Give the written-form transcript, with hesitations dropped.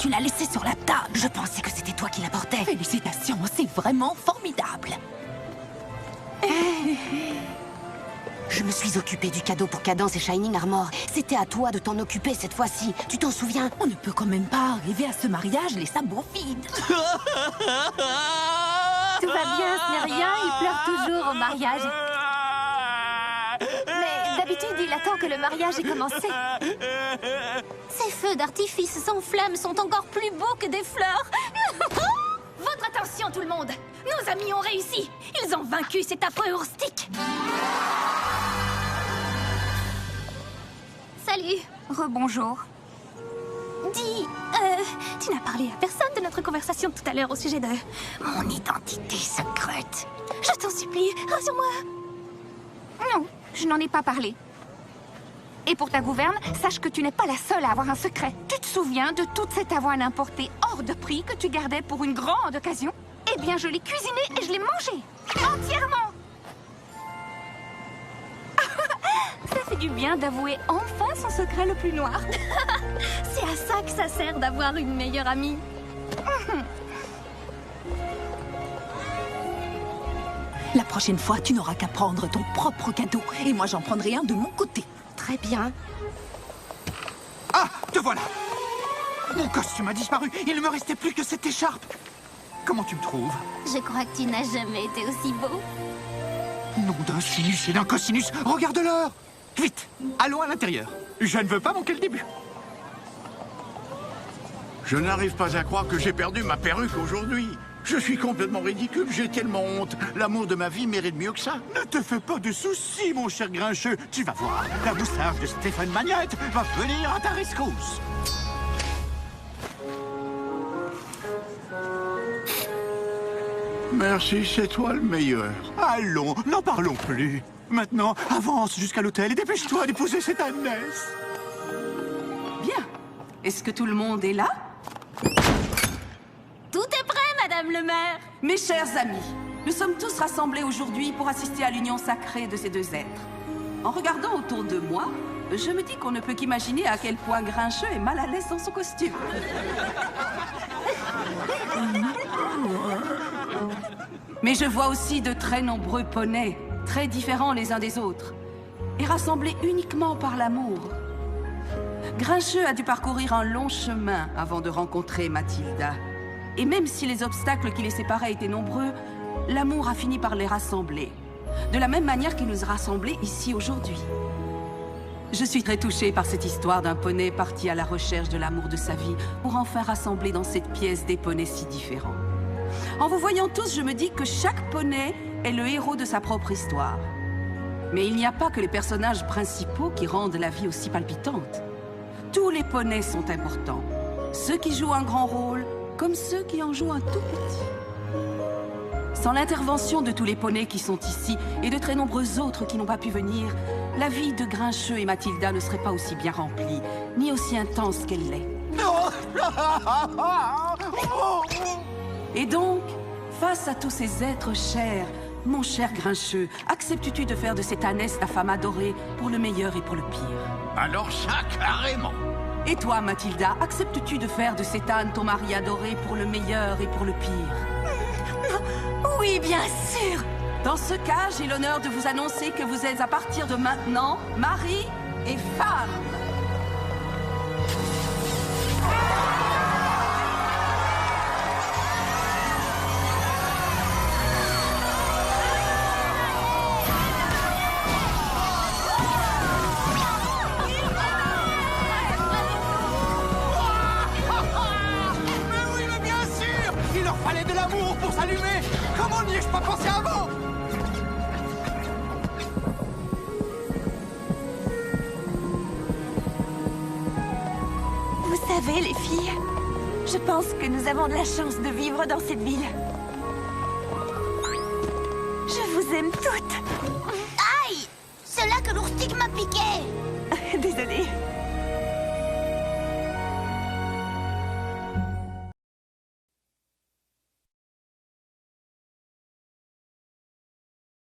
Tu l'as laissé sur la table. Je pensais que c'était toi qui l'apportais. Félicitations, c'est vraiment formidable. Je me suis occupée du cadeau pour Cadence et Shining Armor. C'était à toi de t'en occuper cette fois-ci. Tu t'en souviens? On ne peut quand même pas arriver à ce mariage les sabots vides. Tout va bien, ce n'est rien, il pleure toujours au mariage. Mais d'habitude, il attend que le mariage ait commencé. Ces feux d'artifice sans flammes sont encore plus beaux que des fleurs. Votre attention, tout le monde! Nos amis ont réussi! Ils ont vaincu cet affreux ourstick! Salut! Rebonjour. Dis, tu n'as parlé à personne de notre conversation de tout à l'heure au sujet de mon identité secrète. Je t'en supplie, rassure-moi. Non, je n'en ai pas parlé. Et pour ta gouverne, sache que tu n'es pas la seule à avoir un secret. Tu te souviens de toute cette avoine importée hors de prix que tu gardais pour une grande occasion? Eh bien, je l'ai cuisinée et je l'ai mangée. Entièrement. Ça fait du bien d'avouer enfin son secret le plus noir. C'est à ça que ça sert d'avoir une meilleure amie. La prochaine fois, tu n'auras qu'à prendre ton propre cadeau. Et moi, j'en prendrai un de mon côté. Très bien. Ah, te voilà! Mon costume a disparu. Il ne me restait plus que cette écharpe. Comment tu me trouves? Je crois que tu n'as jamais été aussi beau. Nom d'un sinus et d'un cosinus. Regarde l'heure! Vite, allons à l'intérieur. Je ne veux pas manquer le début. Je n'arrive pas à croire que j'ai perdu ma perruque aujourd'hui. Je suis complètement ridicule, j'ai tellement honte. L'amour de ma vie mérite mieux que ça. Ne te fais pas de soucis, mon cher grincheux. Tu vas voir, la moustache de Stéphane Magnette va venir à ta rescousse. Merci, c'est toi le meilleur. Allons, n'en parlons plus. Maintenant, avance jusqu'à l'hôtel et dépêche-toi d'épouser cette ânesse. Bien. Est-ce que tout le monde est là? Tout est prêt, Madame le maire. Mes chers amis, nous sommes tous rassemblés aujourd'hui pour assister à l'union sacrée de ces deux êtres. En regardant autour de moi, je me dis qu'on ne peut qu'imaginer à quel point Grincheux est mal à l'aise dans son costume. Mais je vois aussi de très nombreux poneys, très différents les uns des autres, et rassemblés uniquement par l'amour. Grincheux a dû parcourir un long chemin avant de rencontrer Mathilda. Et même si les obstacles qui les séparaient étaient nombreux, l'amour a fini par les rassembler. De la même manière qu'il nous a rassemblés ici aujourd'hui. Je suis très touchée par cette histoire d'un poney parti à la recherche de l'amour de sa vie pour enfin rassembler dans cette pièce des poneys si différents. En vous voyant tous, je me dis que chaque poney est le héros de sa propre histoire. Mais il n'y a pas que les personnages principaux qui rendent la vie aussi palpitante. Tous les poneys sont importants. Ceux qui jouent un grand rôle, comme ceux qui en jouent un tout petit. Sans l'intervention de tous les poneys qui sont ici et de très nombreux autres qui n'ont pas pu venir, la vie de Grincheux et Mathilda ne serait pas aussi bien remplie, ni aussi intense qu'elle l'est. Et donc, face à tous ces êtres chers, mon cher Grincheux, acceptes-tu de faire de cette ânesse ta femme adorée pour le meilleur et pour le pire? Alors ça, carrément. Et toi, Mathilda, acceptes-tu de faire de cet âne ton mari adoré pour le meilleur et pour le pire? Oui, bien sûr. Dans ce cas, j'ai l'honneur de vous annoncer que vous êtes à partir de maintenant mari et femme. Mais oui, mais bien sûr! Il leur fallait de l'amour pour s'allumer! Comment n'y ai-je pas pensé avant? Vous savez, les filles, je pense que nous avons de la chance de vivre dans cette ville. Je vous aime toutes.